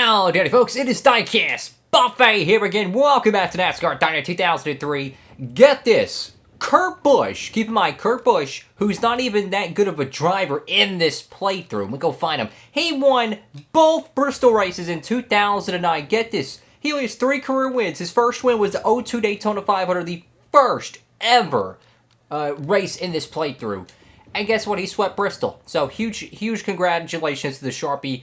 Howdy, folks, it is Diecastbuffet here again. Welcome back to NASCAR Diner 2003. Get this, Kurt Busch. Keep in mind, Kurt Busch, who's not even that good of a driver in this playthrough. We'll go find him. He won both Bristol races in 2009. Get this, he only has 3 career wins. His first win was the 02 Daytona 500, the first ever race in this playthrough. And guess what? He swept Bristol. So huge congratulations to the Sharpie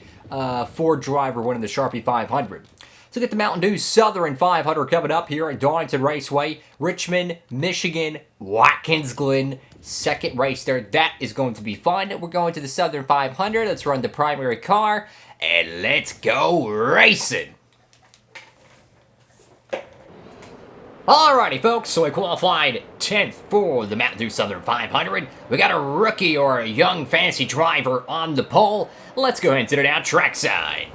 Ford driver winning the Sharpie 500. So get the Mountain Dew Southern 500 coming up here at Darlington Raceway, Richmond, Michigan, Watkins Glen. Second race there. That is going to be fun. We're going to the Southern 500. Let's run the primary car and let's go racing. Alrighty, folks, so we qualified 10th for the Mountain Dew Southern 500. We got a rookie or a young fantasy driver on the pole. Let's go ahead and sit it out trackside.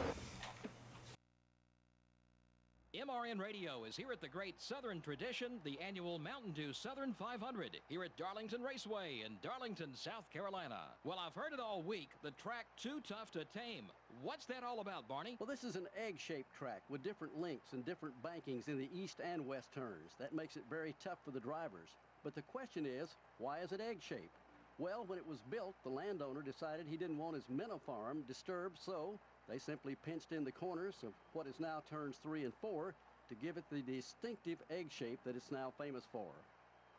MRN Radio is here at the great Southern tradition, the annual Mountain Dew Southern 500, here at Darlington Raceway in Darlington, South Carolina. Well, I've heard it all week, the track too tough to tame. What's that all about, Barney? Well, this is an egg-shaped track with different links and different bankings in the east and west turns. That makes it very tough for the drivers. But the question is, why is it egg-shaped? Well, when it was built, the landowner decided he didn't want his minnow farm disturbed, so they simply pinched in the corners of what is now turns 3 and 4 to give it the distinctive egg shape that it's now famous for.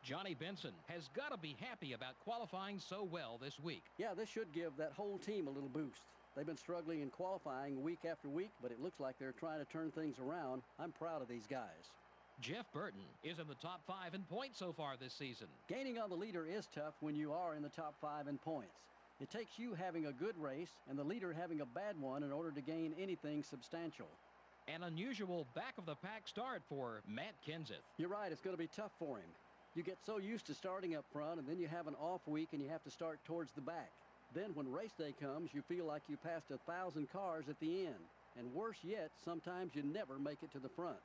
Johnny Benson has got to be happy about qualifying so well this week. Yeah, this should give that whole team a little boost. They've been struggling in qualifying week after week, but it looks like they're trying to turn things around. I'm proud of these guys. Jeff Burton is in the top 5 in points so far this season. Gaining on the leader is tough when you are in the top 5 in points. It takes you having a good race and the leader having a bad one in order to gain anything substantial. An unusual back-of-the-pack start for Matt Kenseth. You're right, it's going to be tough for him. You get so used to starting up front, and then you have an off week and you have to start towards the back. Then when race day comes, you feel like you passed 1,000 cars at the end. And worse yet, sometimes you never make it to the front.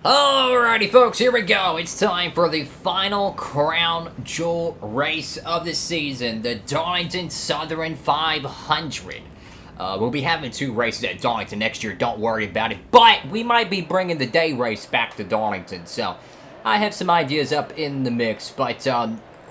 Alrighty, folks, here we go. It's time for the final crown jewel race of the season, the Darlington Southern 500. We'll be having 2 races at Darlington next year, don't worry about it. But we might be bringing the day race back to Darlington, so I have some ideas up in the mix. But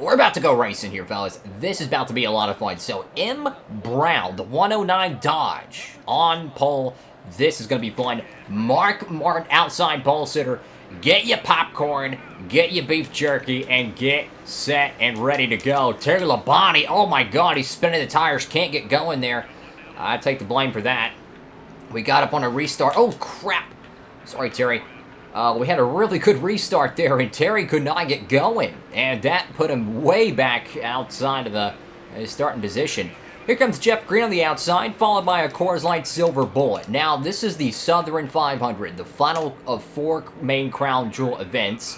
we're about to go racing here, fellas. This is about to be a lot of fun. So M. Brown, the 109 Dodge, on pole. This is going to be fun. Mark Martin, outside pole sitter. Get your popcorn, get your beef jerky, and get set and ready to go. Terry Labonte, oh my god, he's spinning the tires. Can't get going there. I take the blame for that. We got up on a restart. Oh, crap. Sorry, Terry. We had a really good restart there, and Terry could not get going. And that put him way back outside of the starting position. Here comes Jeff Green on the outside, followed by a Coors Light Silver Bullet. Now, this is the Southern 500, the final of 4 main Crown Jewel events.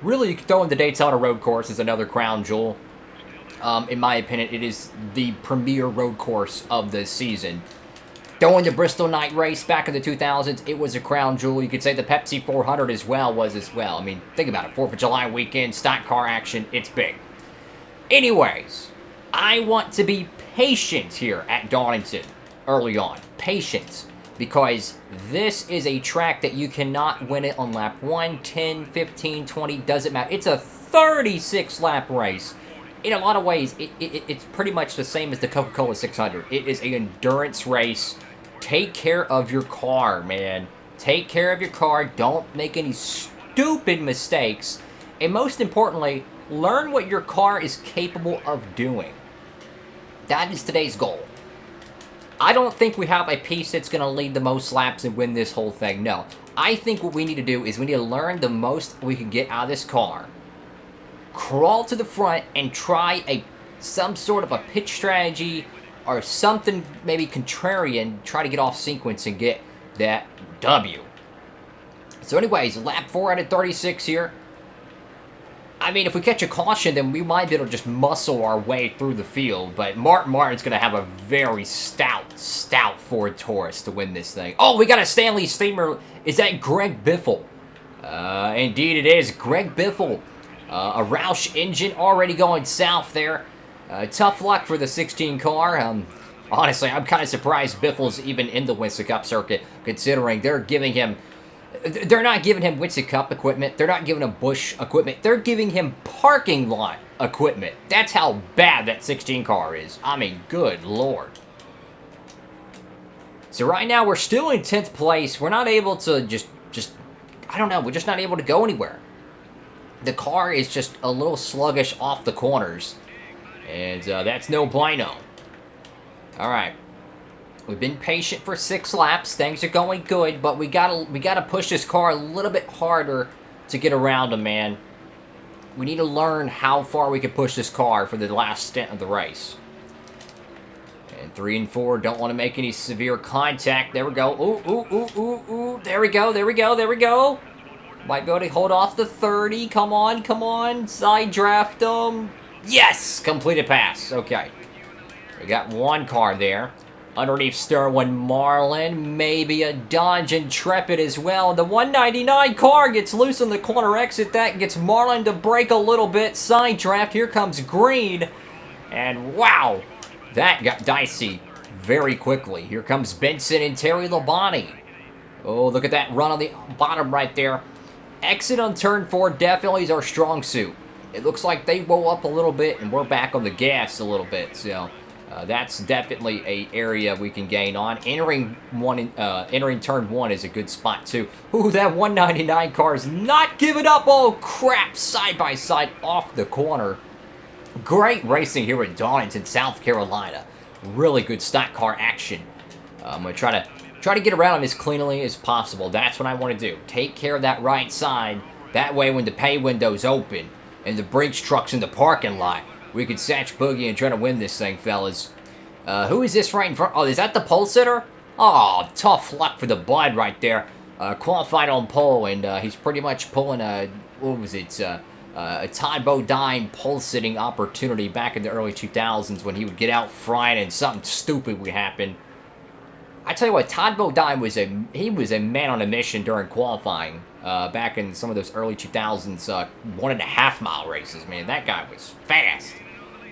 Really, you could throw in the Daytona Road Course as another Crown Jewel. In my opinion, it is the premier road course of the season. Throw in the Bristol Night Race back in the 2000s, it was a Crown Jewel. You could say the Pepsi 400 as well was as well. I mean, think about it, 4th of July weekend, stock car action, it's big. Anyways, I want to be patient here at Darlington early on. Patience. Because this is a track that you cannot win it on lap 1, 10, 15, 20, doesn't matter. It's a 36-lap race. In a lot of ways, it's pretty much the same as the Coca-Cola 600. It is an endurance race. Take care of your car, man. Take care of your car. Don't make any stupid mistakes. And most importantly, learn what your car is capable of doing. That is today's goal. I don't think we have a piece that's going to lead the most laps and win this whole thing. No. I think what we need to do is we need to learn the most we can get out of this car. Crawl to the front and try some sort of a pitch strategy or something maybe contrarian. Try to get off sequence and get that W. So anyways, lap 4 out of 36 here. I mean, if we catch a caution, then we might be able to just muscle our way through the field. But Martin's going to have a very stout Ford Taurus to win this thing. Oh, we got a Stanley Steamer. Is that Greg Biffle? Indeed it is. Greg Biffle. A Roush engine already going south there. Tough luck for the 16 car. Honestly, I'm kind of surprised Biffle's even in the Winston Cup circuit, considering they're giving him... They're not giving him Winston Cup equipment. They're not giving him Busch equipment. They're giving him parking lot equipment. That's how bad that 16 car is. I mean, good Lord. So right now, we're still in 10th place. We're not able to just I don't know. We're just not able to go anywhere. The car is just a little sluggish off the corners. And that's no bueno. All right. We've been patient for 6 laps. Things are going good, but we gotta push this car a little bit harder to get around them, man. We need to learn how far we can push this car for the last stint of the race. And 3 and 4 don't want to make any severe contact. There we go. Ooh. There we go. Might be able to hold off the 30. Come on. Side draft them. Yes! Completed pass. Okay. We got 1 car there. Underneath Sterling Marlin, maybe a Dodge Intrepid as well. The 199 car gets loose on the corner exit. That gets Marlin to brake a little bit. Side draft, here comes Green. And wow, that got dicey very quickly. Here comes Benson and Terry Labonte. Oh, look at that run on the bottom right there. Exit on turn 4 definitely is our strong suit. It looks like they roll up a little bit and we're back on the gas a little bit, so... that's definitely an area we can gain on. Entering turn 1 is a good spot too. Ooh, that 199 car is not giving up. Oh crap! Side by side off the corner. Great racing here in Darlington, South Carolina. Really good stock car action. I'm gonna try to get around him as cleanly as possible. That's what I want to do. Take care of that right side. That way, when the pay window's open and the Brinks truck's in the parking lot, we could satch boogie and try to win this thing, fellas. Who is this right in front? Oh, is that the pole sitter? Oh, tough luck for the Bud right there. Qualified on pole, and he's pretty much pulling a, what was it? A Todd Bodine pole sitting opportunity back in the early 2000s when he would get out front and something stupid would happen. I tell you what, Todd Bodine was a man on a mission during qualifying back in some of those early 2000s 1.5 mile races. Man, that guy was fast.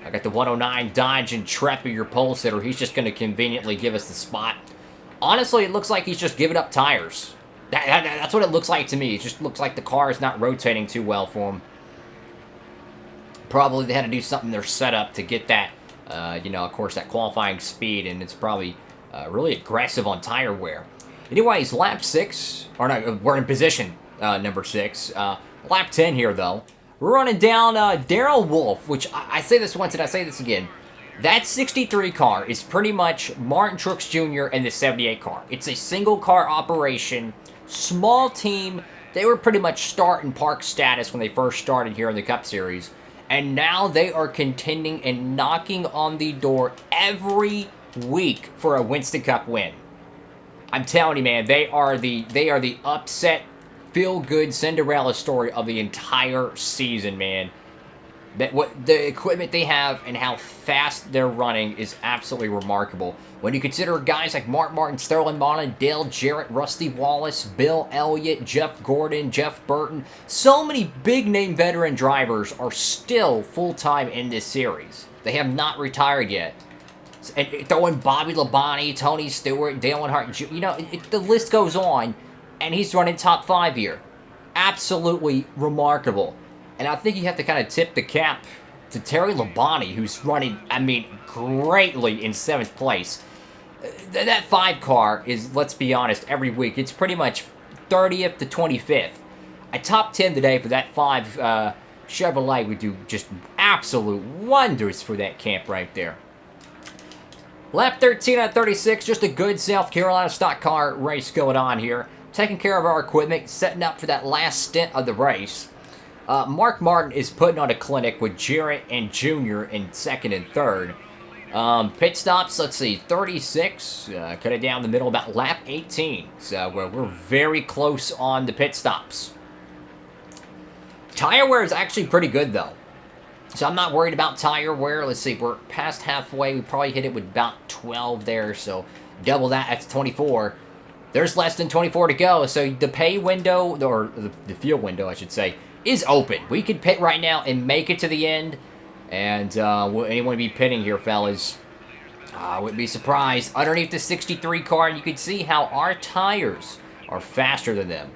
I got the 109 Dodge Intrepid, your pole sitter. He's just going to conveniently give us the spot. Honestly, it looks like he's just giving up tires. That's what it looks like to me. It just looks like the car is not rotating too well for him. Probably they had to do something in their setup to get that, of course, that qualifying speed, and it's probably really aggressive on tire wear. Anyways, lap 6, or no, we're in position number 6. Lap 10 here, though. We're running down Darrell Wolf, which I say this once and I say this again. That 63 car is pretty much Martin Truex Jr. and the 78 car. It's a single car operation, small team. They were pretty much start and park status when they first started here in the Cup Series. And now they are contending and knocking on the door every week for a Winston Cup win. I'm telling you, man, they are the upset, feel-good Cinderella story of the entire season, man. What the equipment they have and how fast they're running is absolutely remarkable. When you consider guys like Mark Martin, Sterling Marlin, Dale Jarrett, Rusty Wallace, Bill Elliott, Jeff Gordon, Jeff Burton, so many big-name veteran drivers are still full-time in this series. They have not retired yet. And throwing Bobby Labonte, Tony Stewart, Dale Earnhardt, the list goes on, and he's running top 5 here. Absolutely remarkable. And I think you have to kind of tip the cap to Terry Labonte, who's running, greatly in 7th place. That 5 car is, let's be honest, every week, it's pretty much 30th to 25th. A top 10 today for that 5 Chevrolet would do just absolute wonders for that camp right there. Lap 13 out of 36, just a good South Carolina stock car race going on here. Taking care of our equipment, setting up for that last stint of the race. Mark Martin is putting on a clinic with Jarrett and Jr. in 2nd and 3rd. Pit stops, let's see, 36. Cut it down the middle, about lap 18. So we're very close on the pit stops. Tire wear is actually pretty good, though. So I'm not worried about tire wear. Let's see, we're past halfway. We probably hit it with about 12 there, so double that, that's 24. There's less than 24 to go, so the pay window, or the fuel window, I should say, is open. We could pit right now and make it to the end, and will anyone be pitting here, fellas? I wouldn't be surprised. Underneath the 63 car, you can see how our tires are faster than them.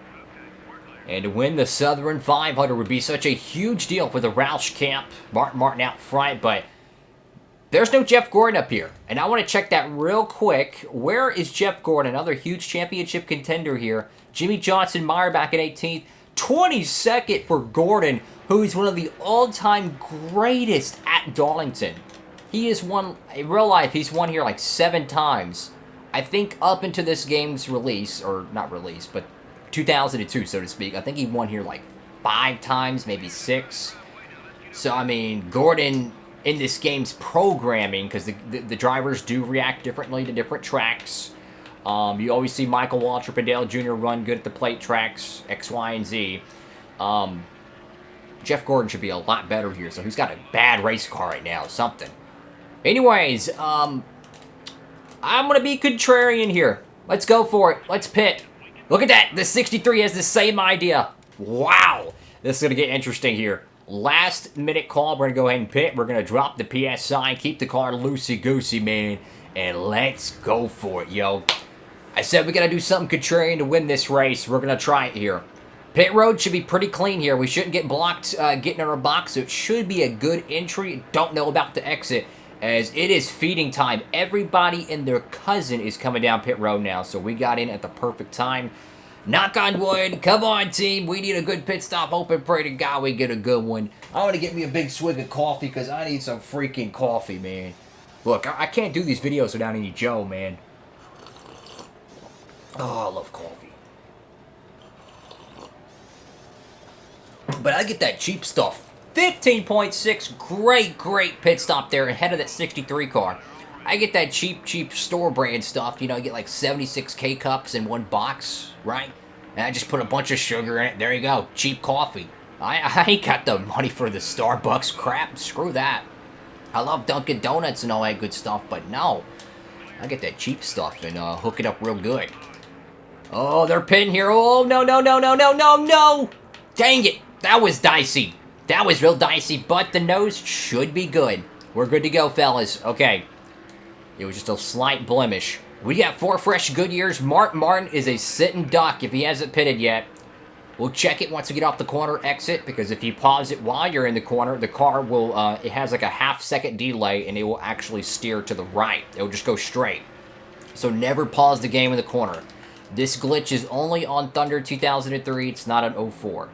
And to win the Southern 500 would be such a huge deal for the Roush camp. Martin out front, but there's no Jeff Gordon up here. And I want to check that real quick. Where is Jeff Gordon? Another huge championship contender here. Jimmy Johnson Meyer back in 18th. 22nd for Gordon, who is one of the all-time greatest at Darlington. He has won, in real life, he's won here like 7 times. I think up into this game's release, or not release, but 2002, so to speak. I think he won here like 5 times, maybe 6. So, I mean, Gordon in this game's programming, because the drivers do react differently to different tracks. You always see Michael Waltrip and Dale Jr. run good at the plate tracks, X, Y, and Z. Jeff Gordon should be a lot better here, so he's got a bad race car right now, something. Anyways, I'm going to be contrarian here. Let's go for it. Let's pit. Look at that. The 63 has the same idea. Wow. This is going to get interesting here. Last minute call. We're going to go ahead and pit. We're going to drop the PSI. Keep the car loosey-goosey, man. And let's go for it, yo. I said we got to do something contrarian to win this race. We're going to try it here. Pit road should be pretty clean here. We shouldn't get blocked getting in our box. So it should be a good entry. Don't know about the exit, as it is feeding time. Everybody and their cousin is coming down pit road now, so we got in at the perfect time. Knock on wood. Come on, team. We need a good pit stop. Hope and pray to God we get a good one. I want to get me a big swig of coffee because I need some freaking coffee, man. Look, I can't do these videos without any Joe, man. Oh, I love coffee. But I get that cheap stuff. 15.6, great pit stop there ahead of that 63 car. I get that cheap store brand stuff. You know, I get like 76 K-Cups in one box, right? And I just put a bunch of sugar in it. There you go, cheap coffee. I ain't got the money for the Starbucks crap. Screw that. I love Dunkin' Donuts and all that good stuff, but no. I get that cheap stuff and hook it up real good. Oh, they're pitting here. Oh, no. Dang it, that was dicey. That was real dicey, but the nose should be good. We're good to go, fellas. Okay. It was just a slight blemish. We got 4 fresh Goodyears. Martin is a sitting duck if he hasn't pitted yet. We'll check it once we get off the corner exit, because if you pause it while you're in the corner, the car will, it has like a half-second delay, and it will actually steer to the right. It will just go straight. So never pause the game in the corner. This glitch is only on Thunder 2003. It's not on 04.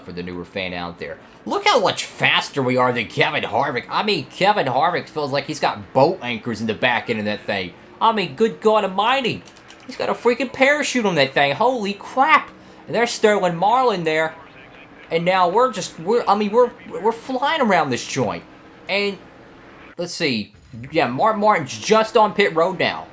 For the newer fan out there. Look how much faster we are than Kevin Harvick. I mean, Kevin Harvick feels like he's got boat anchors in the back end of that thing. I mean, good God almighty. He's got a freaking parachute on that thing. Holy crap. And there's Sterling Marlin there. And now we're flying around this joint. And let's see. Yeah, Martin's just on pit road now.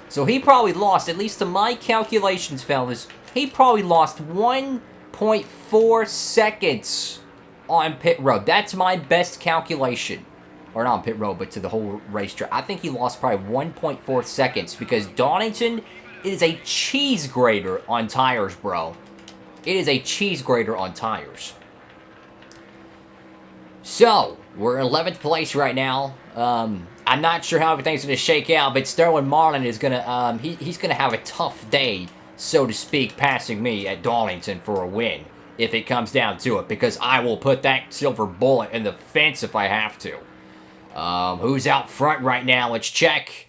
So he probably lost, at least to my calculations, fellas, he probably lost 1.4 seconds on pit road. That's my best calculation. Or not on pit road, but to the whole racetrack. I think he lost probably 1.4 seconds because Donington is a cheese grater on tires, bro. It is a cheese grater on tires. So, we're in 11th place right now. I'm not sure how everything's going to shake out, but Sterling Marlin is going to, he's going to have a tough day, so to speak, passing me at Darlington for a win, if it comes down to it, because I will put that silver bullet in the fence if I have to. Who's out front right now? Let's check.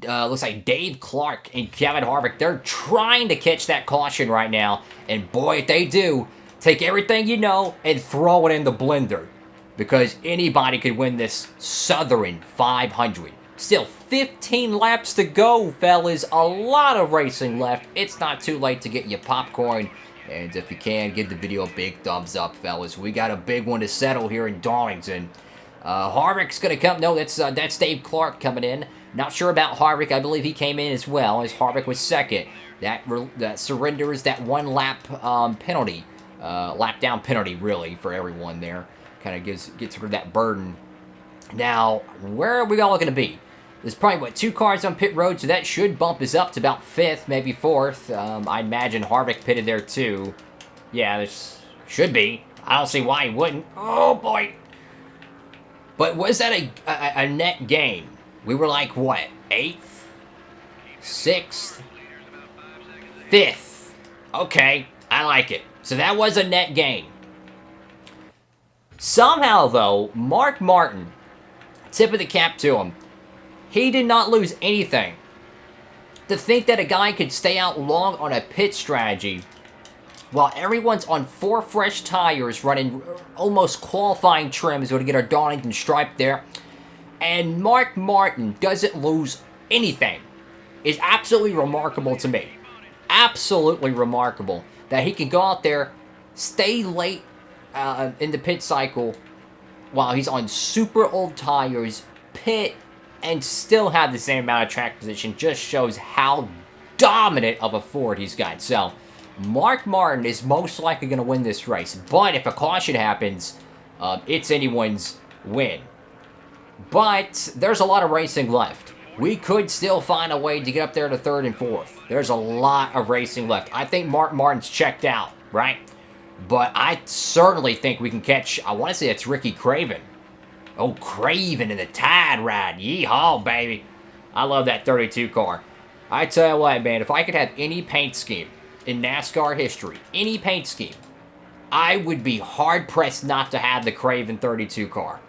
Looks like Dave Clark and Kevin Harvick. They're trying to catch that caution right now, and boy, if they do, take everything you know and throw it in the blender, because anybody could win this Southern 500. Still 15 laps to go, fellas. A lot of racing left. It's not too late to get your popcorn. And if you can, give the video a big thumbs up, fellas. We got a big one to settle here in Darlington. Harvick's going to come. No, that's Dave Clark coming in. Not sure about Harvick. I believe he came in as well, as Harvick was second. That surrenders that 1 lap penalty lap down penalty, really, for everyone there. Kind of gets rid of that burden. Now, where are we all going to be? There's probably, 2 cars on pit road, so that should bump us up to about 5th, maybe 4th. I imagine Harvick pitted there, too. Yeah, this should be. I don't see why he wouldn't. Oh, boy. But was that a net gain? We were like, what, 8th? 6th? 5th. Okay, I like it. So that was a net gain. Somehow, though, Mark Martin, tip of the cap to him, he did not lose anything. To think that a guy could stay out long on a pit strategy while everyone's on 4 fresh tires running almost qualifying trims to get our Darlington stripe there, and Mark Martin doesn't lose anything is absolutely remarkable to me. Absolutely remarkable that he can go out there, stay late in the pit cycle while he's on super old tires, pit, and still have the same amount of track position. Just shows how dominant of a Ford he's got. So, Mark Martin is most likely going to win this race. But if a caution happens, it's anyone's win. But there's a lot of racing left. We could still find a way to get up there to 3rd and 4th. There's a lot of racing left. I think Mark Martin's checked out, right? But I certainly think we can catch, I want to say it's Ricky Craven. Oh, Craven in the Tide Ride. Yeehaw, baby. I love that 32 car. I tell you what, man, if I could have any paint scheme in NASCAR history, any paint scheme, I would be hard-pressed not to have the Craven 32 car.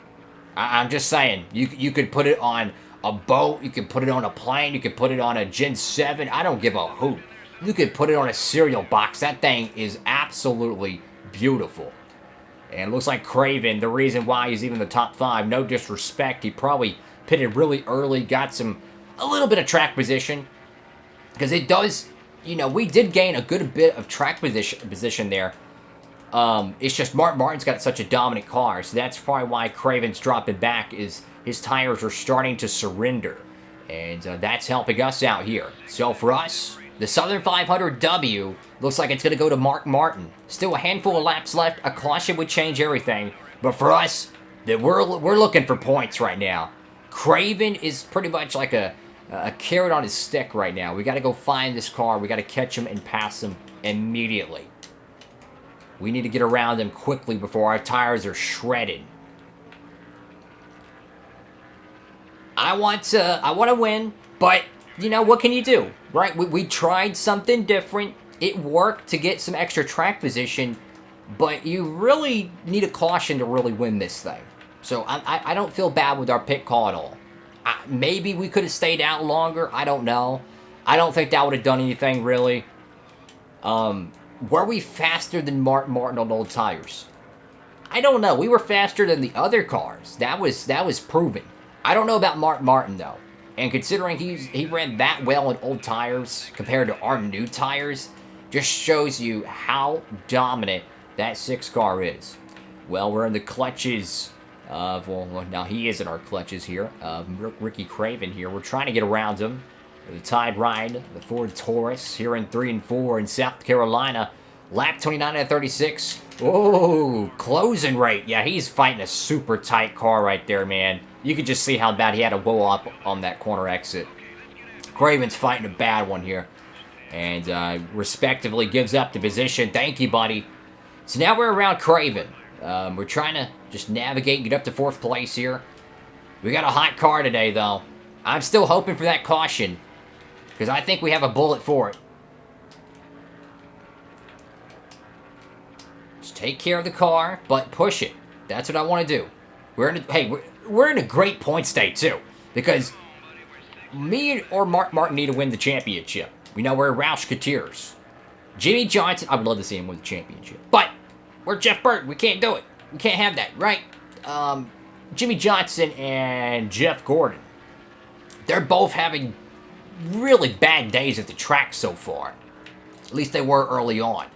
I'm just saying, you could put it on a boat, you could put it on a plane, you could put it on a Gen 7, I don't give a hoot. You could put it on a cereal box. That thing is absolutely beautiful. And it looks like Craven, the reason why he's even in the top 5, no disrespect, he probably pitted really early, got a little bit of track position. Because it does, we did gain a good bit of track position there. It's just Mark Martin's got such a dominant car, so that's probably why Craven's dropping back, is his tires are starting to surrender. And that's helping us out here. So for us, the Southern 500 W looks like it's going to go to Mark Martin. Still a handful of laps left. A caution would change everything. But for us, we're looking for points right now. Craven is pretty much like a carrot on his stick right now. We got to go find this car. We got to catch him and pass him immediately. We need to get around him quickly before our tires are shredded. I want to win, but what can you do, right? We tried something different. It worked to get some extra track position, but you really need a caution to really win this thing. So I don't feel bad with our pit call at all. Maybe we could have stayed out longer. I don't know. I don't think that would have done anything, really. Were we faster than Mark Martin on old tires? I don't know. We were faster than the other cars. That was proven. I don't know about Mark Martin, though. And considering he ran that well in old tires compared to our new tires, just shows you how dominant that 6 car is. Well, we're in the clutches of, well, now he is in our clutches here, Ricky Craven here. We're trying to get around him. The Tide Ride, the Ford Taurus, here in 3 and 4 in South Carolina. Lap 29 out of 36. Oh, closing rate. Yeah, he's fighting a super tight car right there, man. You could just see how bad he had to blow up on that corner exit. Craven's fighting a bad one here. And respectively gives up the position. Thank you, buddy. So now we're around Craven. We're trying to just navigate and get up to 4th place here. We got a hot car today, though. I'm still hoping for that caution, because I think we have a bullet for it. Just take care of the car, but push it. That's what I want to do. We're in a great point state, too, because me or Mark Martin need to win the championship. We know we're Roush Coutiers. Jimmy Johnson, I would love to see him win the championship, but we're Jeff Burton. We can't do it. We can't have that, right? Jimmy Johnson and Jeff Gordon, they're both having really bad days at the track so far. At least they were early on.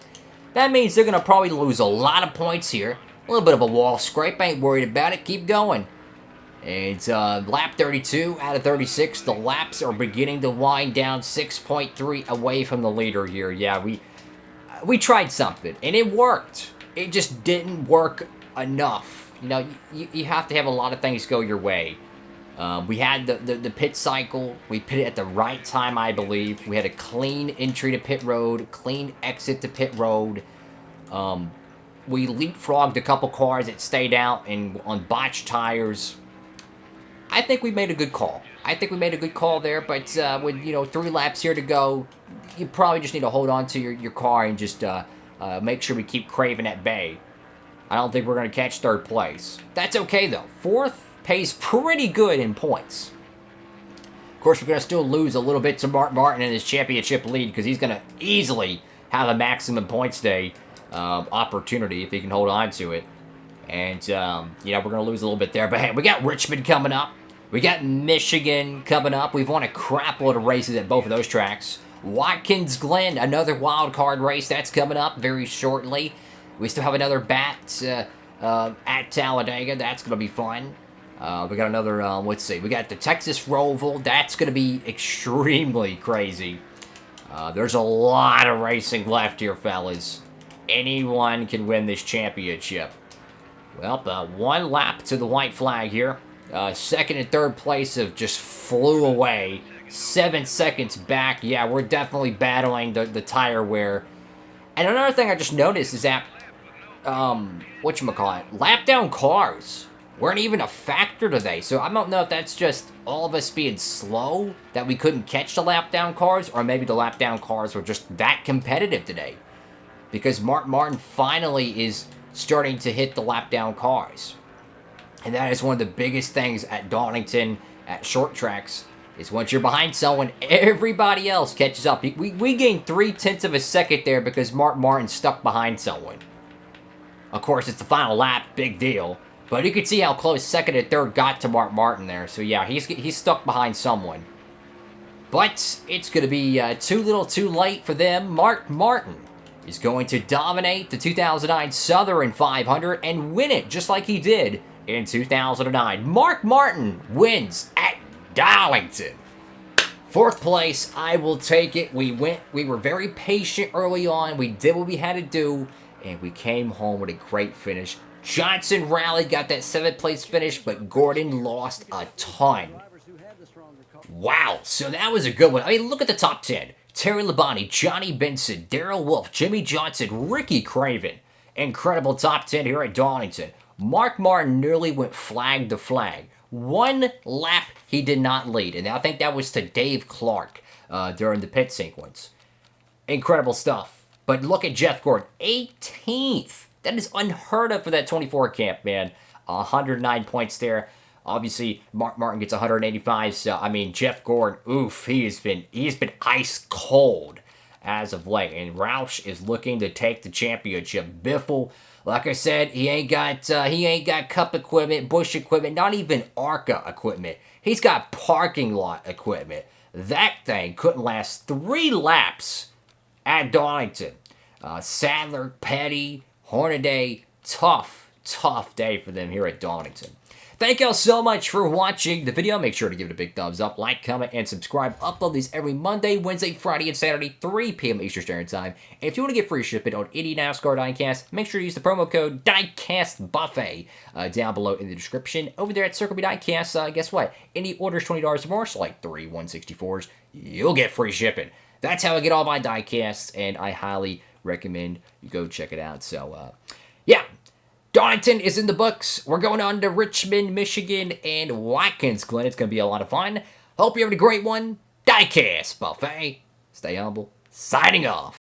That means they're going to probably lose a lot of points here. A little bit of a wall scrape. I ain't worried about it. Keep going. It's lap 32 out of 36. The laps are beginning to wind down, 6.3 away from the leader here. Yeah, we tried something, and it worked. It just didn't work enough. You know, you have to have a lot of things go your way. We had the pit cycle. We pitted at the right time, I believe. We had a clean entry to pit road, clean exit to pit road. We leapfrogged a couple cars that stayed out and on botched tires. I think we made a good call. I think we made a good call there, but with, 3 laps here to go, you probably just need to hold on to your car and just make sure we keep Craven at bay. I don't think we're going to catch 3rd place. That's okay, though. 4th pays pretty good in points. Of course, we're going to still lose a little bit to Mark Martin in his championship lead because he's going to easily have a maximum points day opportunity if he can hold on to it. And, we're going to lose a little bit there. But, hey, we got Richmond coming up. We got Michigan coming up. We've won a crap load of races at both of those tracks. Watkins Glen, another wild card race. That's coming up very shortly. We still have another bat at Talladega. That's going to be fun. We got another, let's see. We got the Texas Roval. That's going to be extremely crazy. There's a lot of racing left here, fellas. Anyone can win this championship. Well, 1 lap to the white flag here. 2nd and 3rd place have just flew away. 7 seconds back. Yeah, we're definitely battling the tire wear. And another thing I just noticed is that, lap down cars weren't even a factor today. So I don't know if that's just all of us being slow, that we couldn't catch the lap down cars, or maybe the lap down cars were just that competitive today. Because Mark Martin finally is starting to hit the lap down cars. And that is one of the biggest things at Darlington, at short tracks, is once you're behind someone, everybody else catches up. We gained 0.3 of a second there because Mark Martin stuck behind someone. Of course, it's the final lap, big deal. But you can see how close 2nd and 3rd got to Mark Martin there. So yeah, he's stuck behind someone. But it's going to be too little too late for them. Mark Martin is going to dominate the 2009 Southern 500 and win it just like he did in 2009. Mark Martin wins at Darlington. 4th place, I will take it. We were very patient early on. We did what we had to do, and we came home with a great finish. Johnson rallied, got that 7th place finish, but Gordon lost a ton. Wow, so that was a good one. I mean, look at the top 10. Terry Labonte, Johnny Benson, Darrell Wolfe, Jimmy Johnson, Ricky Craven. Incredible top 10 here at Darlington. Mark Martin nearly went flag to flag. 1 lap he did not lead, and I think that was to Dave Clark during the pit sequence. Incredible stuff. But look at Jeff Gordon, 18th. That is unheard of for that 24 camp, man. 109 points there. Obviously, Mark Martin gets 185. So, I mean, Jeff Gordon, oof, he's been ice cold as of late. And Roush is looking to take the championship. Biffle, like I said, he ain't got cup equipment, bush equipment, not even ARCA equipment. He's got parking lot equipment. That thing couldn't last 3 laps at Darlington. Sadler, Petty, Hornaday, tough day for them here at Darlington. Thank y'all so much for watching the video. Make sure to give it a big thumbs up, like, comment, and subscribe. Upload these every Monday, Wednesday, Friday, and Saturday, 3 p.m. Eastern Standard Time. And if you want to get free shipping on any NASCAR diecast, make sure to use the promo code DIECASTbuffet down below in the description. Over there at Circle B Diecast, guess what? Any orders $20 or more, so like 3 164s, you'll get free shipping. That's how I get all my diecasts, and I highly recommend you go check it out. So, yeah. Darlington is in the books. We're going on to Richmond, Michigan, and Watkins Glen. It's going to be a lot of fun. Hope you're having a great one. Diecast Buffet. Stay humble. Signing off.